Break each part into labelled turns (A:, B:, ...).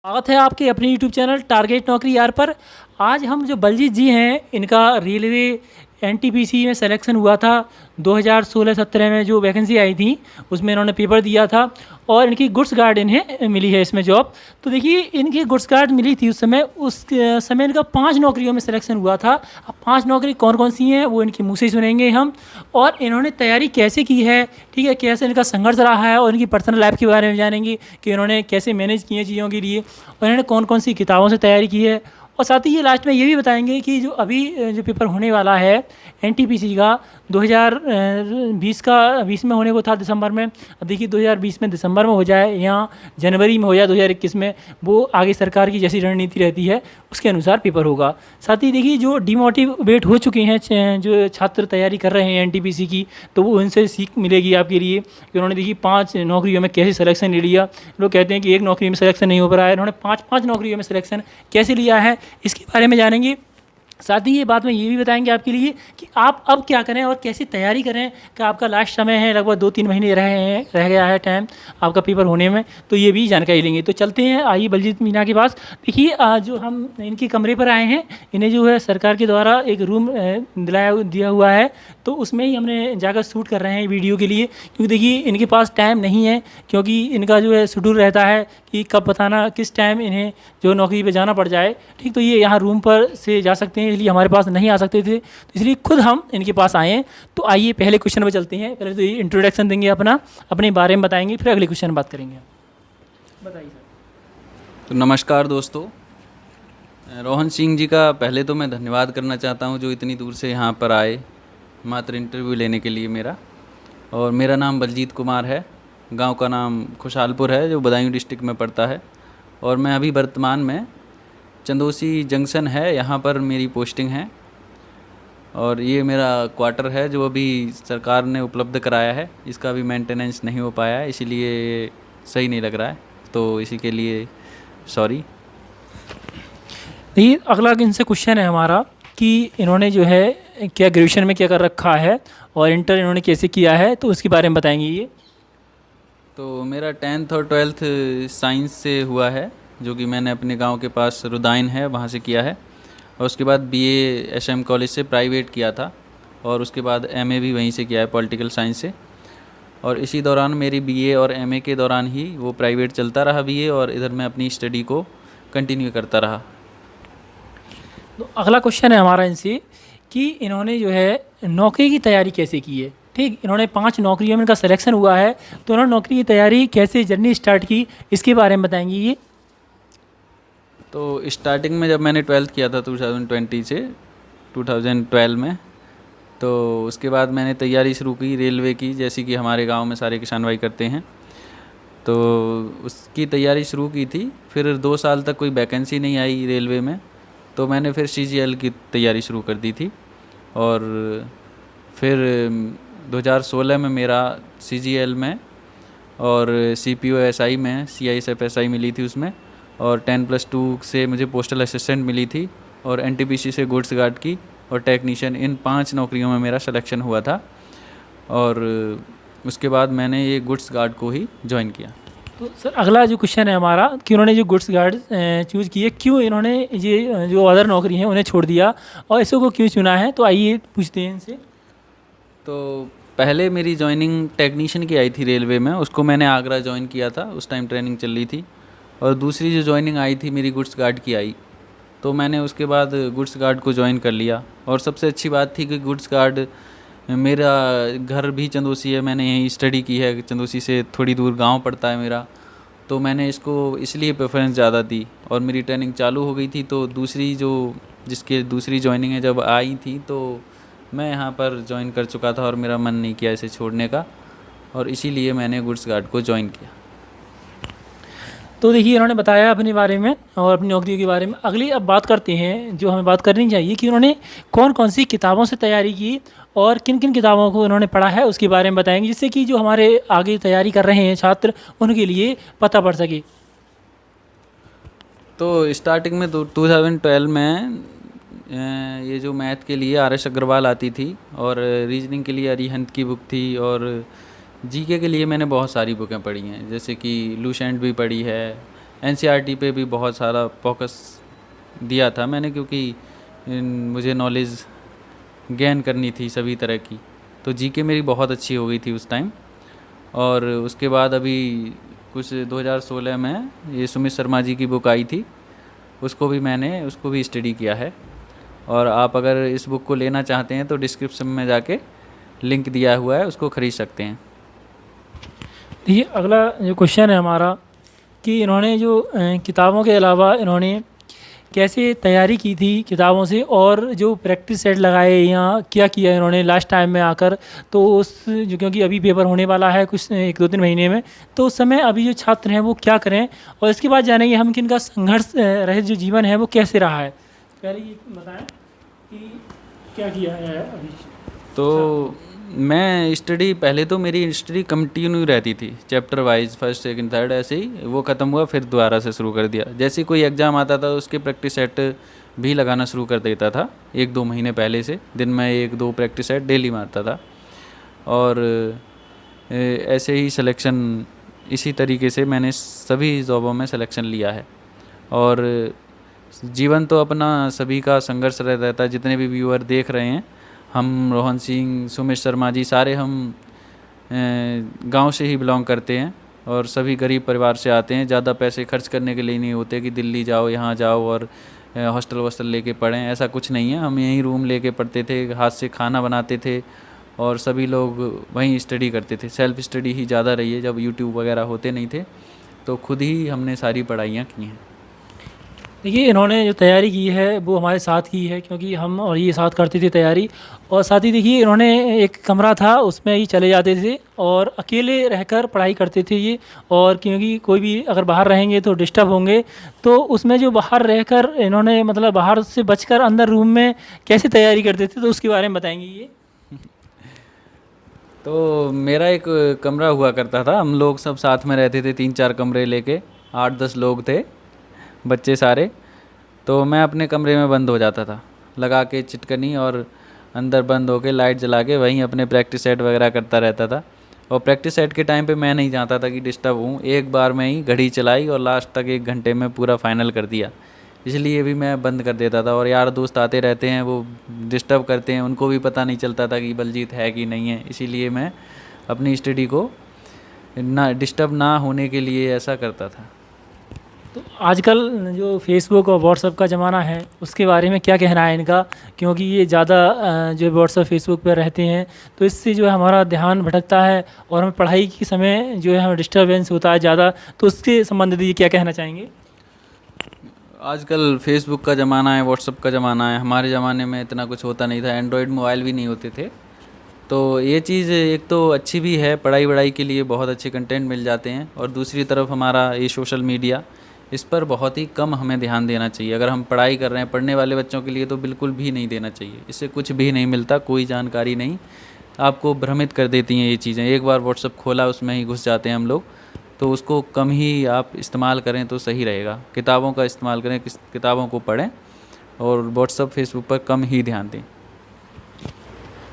A: स्वागत है आपके अपने यूट्यूब चैनल टारगेट नौकरी यार पर। आज हम जो बलजीत जी हैं इनका रेलवे एनटीपीसी में सिलेक्शन हुआ था 2016-17 में जो वैकेंसी आई थी उसमें इन्होंने पेपर दिया था और इनकी गुड्स गार्ड इन्हें मिली है इसमें जॉब। तो देखिए इनकी गुड्स गार्ड मिली थी उस समय इनका 5 नौकरियों में सिलेक्शन हुआ था। अब 5 नौकरी कौन कौन सी हैं वो इनके मुँह से ही सुनेंगे हम, और इन्होंने तैयारी कैसे की है, ठीक है, कैसे इनका संघर्ष रहा है और इनकी पर्सनल लाइफ के बारे में जानेंगे कि इन्होंने कैसे मैनेज किए चीज़ों के लिए और इन्होंने कौन कौन सी किताबों से तैयारी की है। और साथ ही ये लास्ट में ये भी बताएंगे कि जो अभी जो पेपर होने वाला है एनटीपीसी का 2020 में होने को था दिसंबर में। अब देखिए 2020 में दिसंबर में हो जाए या जनवरी में हो जाए 2021 में, वो आगे सरकार की जैसी रणनीति रहती है उसके अनुसार पेपर होगा। साथ ही देखिए जो डिमोटिवेट हो चुके हैं जो छात्र तैयारी कर रहे हैं एनटीपीसी की, तो वो उनसे सीख मिलेगी आपके लिए कि उन्होंने देखिए 5 नौकरियों में कैसे सिलेक्शन ले लिया। लोग कहते हैं कि एक नौकरी में सिलेक्शन नहीं हो पा रहा है, इन्होंने 5 नौकरियों में सिलेक्शन कैसे लिया है इसके बारे में जानेंगे। साथ ही ये बात में ये भी बताएंगे आपके लिए कि आप अब क्या करें और कैसी तैयारी करें कि आपका लास्ट समय है, लगभग 2-3 महीने रह गया है टाइम आपका पेपर होने में, तो ये भी जानकारी लेंगे। तो चलते हैं, आइए बलजीत मीना के पास। देखिए जो हम इनके कमरे पर आए हैं, इन्हें जो है सरकार के द्वारा एक रूम दिया हुआ है, तो उसमें ही हमने जाकर शूट कर रहे हैं वीडियो के लिए, क्योंकि देखिए इनके पास टाइम नहीं है, क्योंकि इनका जो है शेड्यूल रहता है कि कब बताना किस टाइम इन्हें जो नौकरी पे जाना पड़ जाए, ठीक। तो ये यहाँ रूम पर से जा सकते हैं, इसलिए हमारे पास नहीं आ सकते थे, तो इसलिए खुद हम इनके पास आए हैं। तो आइए पहले क्वेश्चन पर चलते हैं। पहले तो ये इंट्रोडक्शन देंगे अपने बारे में बताएंगे, फिर अगले क्वेश्चन बात करेंगे। बताइए सर।
B: तो नमस्कार दोस्तों, रोहन सिंह जी का पहले तो मैं धन्यवाद करना चाहता हूं जो इतनी दूर से यहाँ पर आए मात्र इंटरव्यू लेने के लिए मेरा। और मेरा नाम बलजीत कुमार है, गांव का नाम खुशहालपुर है जो बदायूं डिस्ट्रिक्ट में पड़ता है, और मैं अभी वर्तमान में चंदोसी जंक्शन है यहाँ पर मेरी पोस्टिंग है। और ये मेरा क्वार्टर है जो अभी सरकार ने उपलब्ध कराया है, इसका भी मेंटेनेंस नहीं हो पाया है, इसीलिए सही नहीं लग रहा है, तो इसी के लिए सॉरी।
A: ये अगला इनसे क्वेश्चन है हमारा कि इन्होंने जो है क्या ग्रेजुएशन में क्या कर रखा है और इंटर इन्होंने कैसे किया है, तो उसके बारे में बताएंगे ये।
B: तो मेरा 10th और 12th साइंस से हुआ है, जो कि मैंने अपने गांव के पास रुदाइन है वहाँ से किया है, और उसके बाद बीए एसएम कॉलेज से प्राइवेट किया था, और उसके बाद एमए भी वहीं से किया है पॉलिटिकल साइंस से। और इसी दौरान मेरी बीए और एमए के दौरान ही वो प्राइवेट चलता रहा बीए, और इधर मैं अपनी स्टडी को कंटिन्यू करता रहा।
A: तो अगला क्वेश्चन है हमारा इनसे कि इन्होंने जो है नौकरी की तैयारी कैसे की है, ठीक। इन्होंने 5 नौकरियों में इनका सिलेक्शन हुआ है, तो इन्होंने नौकरी की तैयारी कैसे जर्नी स्टार्ट की इसके बारे में बताएंगे ये।
B: तो स्टार्टिंग में जब मैंने 12th किया था 2020 से 2012 में, तो उसके बाद मैंने तैयारी शुरू की रेलवे की, जैसे कि हमारे गांव में सारे किसान भाई करते हैं, तो उसकी तैयारी शुरू की थी। फिर 2 साल तक कोई वैकेंसी नहीं आई रेलवे में, तो मैंने फिर सीजीएल की तैयारी शुरू कर दी थी। और फिर 2016 में मेरा सीजीएल में और सीपीओएसआई में सीआईएसएफएसआई मिली थी उसमें, और 10+2 से मुझे पोस्टल असिस्टेंट मिली थी, और एनटीपीसी से गुड्स गार्ड की और टेक्नीशियन, इन 5 नौकरियों में मेरा सिलेक्शन हुआ था। और उसके बाद मैंने ये गुड्स गार्ड को ही ज्वाइन किया।
A: तो सर अगला जो क्वेश्चन है हमारा कि उन्होंने जो गुड्स गार्ड चूज़ किए, क्यों इन्होंने ये जो अदर नौकरी हैं उन्हें छोड़ दिया और इसको को क्यों चुना है, तो आइए पूछते हैं इनसे।
B: तो पहले मेरी जॉइनिंग टेक्नीशियन की आई थी रेलवे में, उसको मैंने आगरा ज्वाइन किया था, उस टाइम ट्रेनिंग चल रही थी। और दूसरी जो जॉइनिंग आई थी मेरी गुड्स गार्ड की आई, तो मैंने उसके बाद गुड्स गार्ड को ज्वाइन कर लिया। और सबसे अच्छी बात थी कि गुड्स गार्ड, मेरा घर भी चंदोसी है, मैंने यहीं स्टडी की है, चंदोसी से थोड़ी दूर गांव पड़ता है मेरा, तो मैंने इसको इसलिए प्रेफरेंस ज़्यादा दी। और मेरी ट्रेनिंग चालू हो गई थी, तो जिसके दूसरी जॉइनिंग है जब आई थी, तो मैं यहाँ पर ज्वाइन कर चुका था और मेरा मन नहीं किया इसे छोड़ने का, और इसीलिए मैंने गुड्स गार्ड को ज्वाइन किया।
A: तो देखिए इन्होंने बताया अपने बारे में और अपनी नौकरियों के बारे में। अगली अब बात करते हैं जो हमें बात करनी चाहिए कि उन्होंने कौन कौन सी किताबों से तैयारी की और किन किन किताबों को उन्होंने पढ़ा है उसके बारे में बताएंगे, जिससे कि जो हमारे आगे तैयारी कर रहे हैं छात्र उनके लिए पता पड़ सके।
B: तो स्टार्टिंग में 2012 में ये जो मैथ के लिए आर.एस. अग्रवाल आती थी, और रीजनिंग के लिए अरिहंत की बुक थी, और जीके के लिए मैंने बहुत सारी बुकें पढ़ी हैं, जैसे कि लूसेंट भी पढ़ी है, एनसीईआरटी पे भी बहुत सारा फोकस दिया था मैंने, क्योंकि मुझे नॉलेज गेन करनी थी सभी तरह की। तो जीके मेरी बहुत अच्छी हो गई थी उस टाइम। और उसके बाद अभी कुछ 2016 में ये सुमित शर्मा जी की बुक आई थी, उसको भी स्टडी किया है। और आप अगर इस बुक को लेना चाहते हैं तो डिस्क्रिप्शन में जाके लिंक दिया हुआ है, उसको ख़रीद सकते हैं।
A: देखिए अगला जो क्वेश्चन है हमारा कि इन्होंने जो किताबों के अलावा इन्होंने कैसे तैयारी की थी किताबों से, और जो प्रैक्टिस सेट लगाए या क्या किया इन्होंने लास्ट टाइम में आकर, तो उस जो क्योंकि अभी पेपर होने वाला है कुछ 1-2-3 महीने में, तो उस समय अभी जो छात्र हैं वो क्या करें, और इसके बाद जानेंगे हम कि इनका संघर्ष रहित जो जीवन है वो कैसे रहा है। पहले ये बताएं कि क्या किया है अभी।
B: तो मैं स्टडी, पहले तो मेरी स्टडी कंटिन्यू रहती थी, chapter wise, first second third ऐसे ही, वो ख़त्म हुआ फिर दोबारा से शुरू कर दिया। जैसे कोई एग्ज़ाम आता था उसके प्रैक्टिस सेट भी लगाना शुरू कर देता था 1-2 महीने पहले से। दिन में 1-2 प्रैक्टिस सेट डेली मारता था। और ऐसे ही सिलेक्शन, इसी तरीके से मैंने सभी जॉबों में सिलेक्शन लिया है। और जीवन तो अपना सभी का संघर्ष रहता है। जितने भी व्यूअर देख रहे हैं, हम रोहन सिंह, सुमित शर्मा जी, सारे हम गांव से ही बिलोंग करते हैं और सभी गरीब परिवार से आते हैं। ज़्यादा पैसे खर्च करने के लिए नहीं होते कि दिल्ली जाओ, यहाँ जाओ और हॉस्टल वॉस्टल लेके पढ़ें, ऐसा कुछ नहीं है। हम यहीं रूम लेके पढ़ते थे, हाथ से खाना बनाते थे और सभी लोग वहीं स्टडी करते थे। सेल्फ स्टडी ही ज़्यादा रही है, जब यूट्यूब वगैरह होते नहीं थे तो खुद ही हमने सारी पढ़ाइयाँ की हैं।
A: देखिए इन्होंने जो तैयारी की है वो हमारे साथ की है, क्योंकि हम और ये साथ करते थे तैयारी। और साथ ही देखिए इन्होंने एक कमरा था उसमें ही चले जाते थे और अकेले रहकर पढ़ाई करते थे ये। और क्योंकि कोई भी अगर बाहर रहेंगे तो डिस्टर्ब होंगे, तो उसमें जो बाहर रहकर इन्होंने मतलब बाहर से बचकर अंदर रूम में कैसे तैयारी करते थे, तो उसके बारे में बताएंगे ये।
B: तो मेरा एक कमरा हुआ करता था, हम लोग सब साथ में रहते थे, 3-4 कमरे लेके, 8-10 लोग थे, बच्चे सारे। तो मैं अपने कमरे में बंद हो जाता था, लगा के चिटकनी, और अंदर बंद होके लाइट जला के वहीं अपने प्रैक्टिस सेट वगैरह करता रहता था। और प्रैक्टिस सेट के टाइम पे मैं नहीं चाहता था कि डिस्टर्ब हूँ। एक बार में ही घड़ी चलाई और लास्ट तक 1 घंटे में पूरा फाइनल कर दिया, इसलिए भी मैं बंद कर देता था। और यार दोस्त आते रहते हैं, वो डिस्टर्ब करते हैं, उनको भी पता नहीं चलता था कि बलजीत है कि नहीं है। इसीलिए मैं अपनी स्टडी को ना डिस्टर्ब ना होने के लिए ऐसा करता था।
A: तो आजकल जो फेसबुक और व्हाट्सएप का ज़माना है उसके बारे में क्या कहना है इनका, क्योंकि ये ज़्यादा जो व्हाट्सएप फेसबुक पर रहते हैं तो इससे जो है हमारा ध्यान भटकता है और हमें पढ़ाई के समय जो है हमें डिस्टर्बेंस होता है ज़्यादा, तो उसके संबंधित ये क्या कहना चाहेंगे।
B: आजकल फेसबुक का ज़माना है, व्हाट्सएप का ज़माना है। हमारे ज़माने में इतना कुछ होता नहीं था, एंड्रॉयड मोबाइल भी नहीं होते थे। तो ये चीज़ एक तो अच्छी भी है, पढ़ाई वढ़ाई के लिए बहुत अच्छे कंटेंट मिल जाते हैं। और दूसरी तरफ हमारा ये सोशल मीडिया, इस पर बहुत ही कम हमें ध्यान देना चाहिए। अगर हम पढ़ाई कर रहे हैं, पढ़ने वाले बच्चों के लिए तो बिल्कुल भी नहीं देना चाहिए। इससे कुछ भी नहीं मिलता, कोई जानकारी नहीं, आपको भ्रमित कर देती हैं ये चीज़ें। एक बार व्हाट्सएप खोला उसमें ही घुस जाते हैं हम लोग। तो उसको कम ही आप इस्तेमाल करें तो सही रहेगा। किताबों का इस्तेमाल करें, किताबों को पढ़ें और व्हाट्सएप फेसबुक पर कम ही ध्यान दें।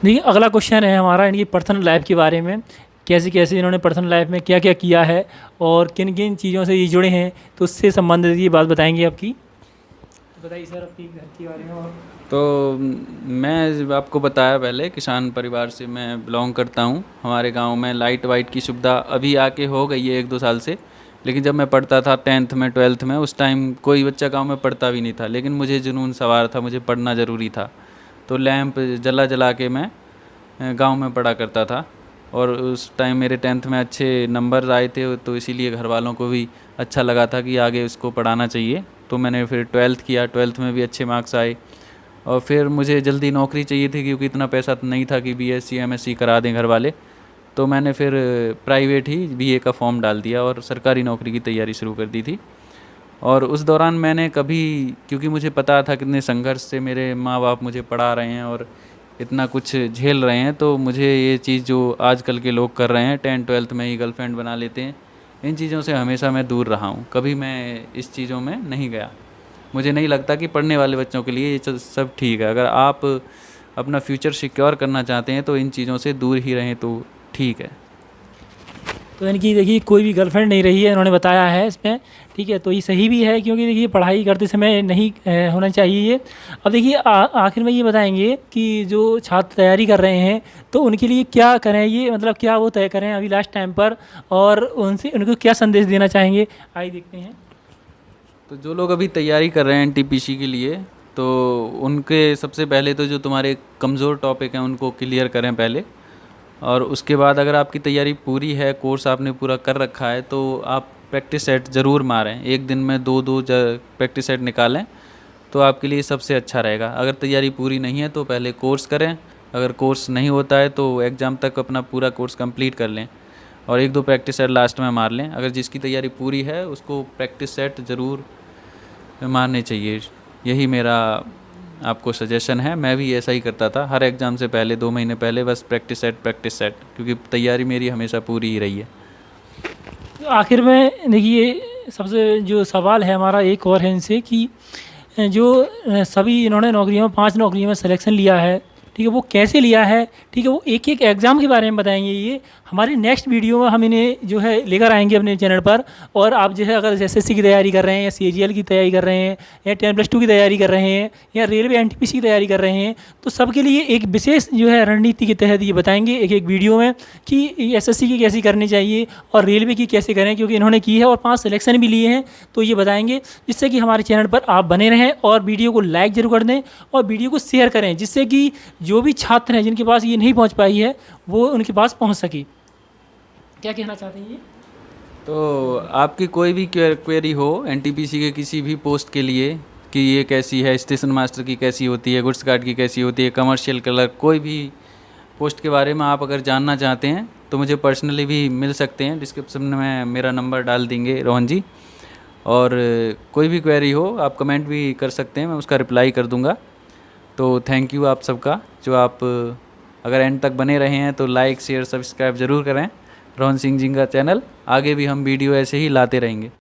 A: देखिए अगला क्वेश्चन है हमारा इनकी पर्सनल लाइफ के बारे में, कैसे कैसे इन्होंने पर्सनल लाइफ में क्या क्या किया है और किन किन चीज़ों से ये जुड़े हैं, तो उससे संबंधित ये बात बताएंगे आपकी। तो बताइए सर अपनी घर के बारे में। और
B: तो मैं आपको बताया पहले, किसान परिवार से मैं बिलोंग करता हूँ। हमारे गांव में लाइट वाइट की सुविधा अभी आके हो गई है 1-2 साल से, लेकिन जब मैं पढ़ता था 10th में 12th में, उस टाइम कोई बच्चा गांव में पढ़ता भी नहीं था। लेकिन मुझे जुनून सवार था, मुझे पढ़ना ज़रूरी था। तो लैंप जला जला के मैं गांव में पढ़ा करता था। और उस टाइम मेरे 10th में अच्छे नंबर आए थे, तो इसीलिए घर वालों को भी अच्छा लगा था कि आगे उसको पढ़ाना चाहिए। तो मैंने फिर 12th किया, 12th में भी अच्छे मार्क्स आए। और फिर मुझे जल्दी नौकरी चाहिए थी, क्योंकि इतना पैसा तो नहीं था कि BSc MSc करा दें घर वाले। तो मैंने फिर प्राइवेट ही BA का फॉर्म डाल दिया और सरकारी नौकरी की तैयारी शुरू कर दी थी। और उस दौरान मैंने कभी, क्योंकि मुझे पता था कितने संघर्ष से मेरे माँ बाप मुझे पढ़ा रहे हैं और इतना कुछ झेल रहे हैं, तो मुझे ये चीज़ जो आजकल के लोग कर रहे हैं 10th-12th में ही गर्लफ्रेंड बना लेते हैं, इन चीज़ों से हमेशा मैं दूर रहा हूँ। कभी मैं इस चीज़ों में नहीं गया। मुझे नहीं लगता कि पढ़ने वाले बच्चों के लिए ये सब ठीक है। अगर आप अपना फ्यूचर सिक्योर करना चाहते हैं तो इन चीज़ों से दूर ही रहें तो ठीक है।
A: तो इनकी देखिए कोई भी गर्लफ्रेंड नहीं रही है, इन्होंने बताया है इसमें, ठीक है। तो ये सही भी है, क्योंकि देखिए पढ़ाई करते समय नहीं होना चाहिए ये। अब देखिए आखिर में ये बताएंगे कि जो छात्र तैयारी कर रहे हैं तो उनके लिए क्या करें, ये मतलब क्या वो तय करें अभी लास्ट टाइम पर, और उनसे उनको क्या संदेश देना चाहेंगे, आइए देखते हैं।
B: तो जो लोग अभी तैयारी कर रहे हैं एनटीपीसी के लिए, तो उनके सबसे पहले तो जो तुम्हारे कमज़ोर टॉपिक हैं उनको क्लियर करें पहले, और उसके बाद अगर आपकी तैयारी पूरी है, कोर्स आपने पूरा कर रखा है, तो आप प्रैक्टिस सेट ज़रूर मारें। एक दिन में दो प्रैक्टिस सेट निकालें तो आपके लिए सबसे अच्छा रहेगा। अगर तैयारी पूरी नहीं है तो पहले कोर्स करें, अगर कोर्स नहीं होता है तो एग्ज़ाम तक अपना पूरा कोर्स कंप्लीट कर लें और एक दो प्रैक्टिस सेट लास्ट में मार लें। अगर जिसकी तैयारी पूरी है उसको प्रैक्टिस सेट ज़रूर मारने चाहिए। यही मेरा आपको सजेशन है। मैं भी ऐसा ही करता था, हर एग्ज़ाम से पहले 2 महीने पहले बस प्रैक्टिस सेट, क्योंकि तैयारी मेरी हमेशा पूरी ही रही है।
A: तो आखिर में देखिए सबसे जो सवाल है हमारा एक और है इनसे कि जो सभी इन्होंने नौकरियों में 5 नौकरियों में सिलेक्शन लिया है, ठीक है, वो कैसे लिया है, ठीक है, वो एक एक एग्ज़ाम के बारे में बताएंगे। ये हमारे नेक्स्ट वीडियो में हम इन्हें जो है लेकर आएंगे अपने चैनल पर। और आप जो है अगर एसएससी की तैयारी कर रहे हैं या सीजीएल की तैयारी कर रहे हैं या 10+2 की तैयारी कर रहे हैं या रेलवे एनटीपीसी की तैयारी कर रहे हैं, तो सबके लिए एक विशेष जो है रणनीति के तहत ये बताएंगे एक एक वीडियो में कि एसएससी की कैसी करनी चाहिए और रेलवे की कैसे करें, क्योंकि इन्होंने की है और 5 सिलेक्शन भी लिए हैं। तो ये बताएंगे, जिससे कि हमारे चैनल पर आप बने रहें और वीडियो को लाइक जरूर कर दें और वीडियो को शेयर करें, जिससे कि जो भी छात्र हैं जिनके पास ये नहीं पहुंच पाई है वो उनके पास पहुंच सके। क्या कहना चाहते हैं ये?
B: तो आपकी कोई भी क्वेरी हो एनटीपीसी के किसी भी पोस्ट के लिए कि ये कैसी है, स्टेशन मास्टर की कैसी होती है, गुड्स गार्ड की कैसी होती है, कमर्शियल क्लर्क, कोई भी पोस्ट के बारे में आप अगर जानना चाहते हैं तो मुझे पर्सनली भी मिल सकते हैं। डिस्क्रिप्शन में मेरा नंबर डाल देंगे रोहन जी। और कोई भी क्वेरी हो आप कमेंट भी कर सकते हैं, मैं उसका रिप्लाई कर दूंगा। तो थैंक यू आप सबका, जो आप अगर एंड तक बने रहे हैं तो लाइक शेयर सब्सक्राइब ज़रूर करें रोहन सिंह जी का चैनल। आगे भी हम वीडियो ऐसे ही लाते रहेंगे।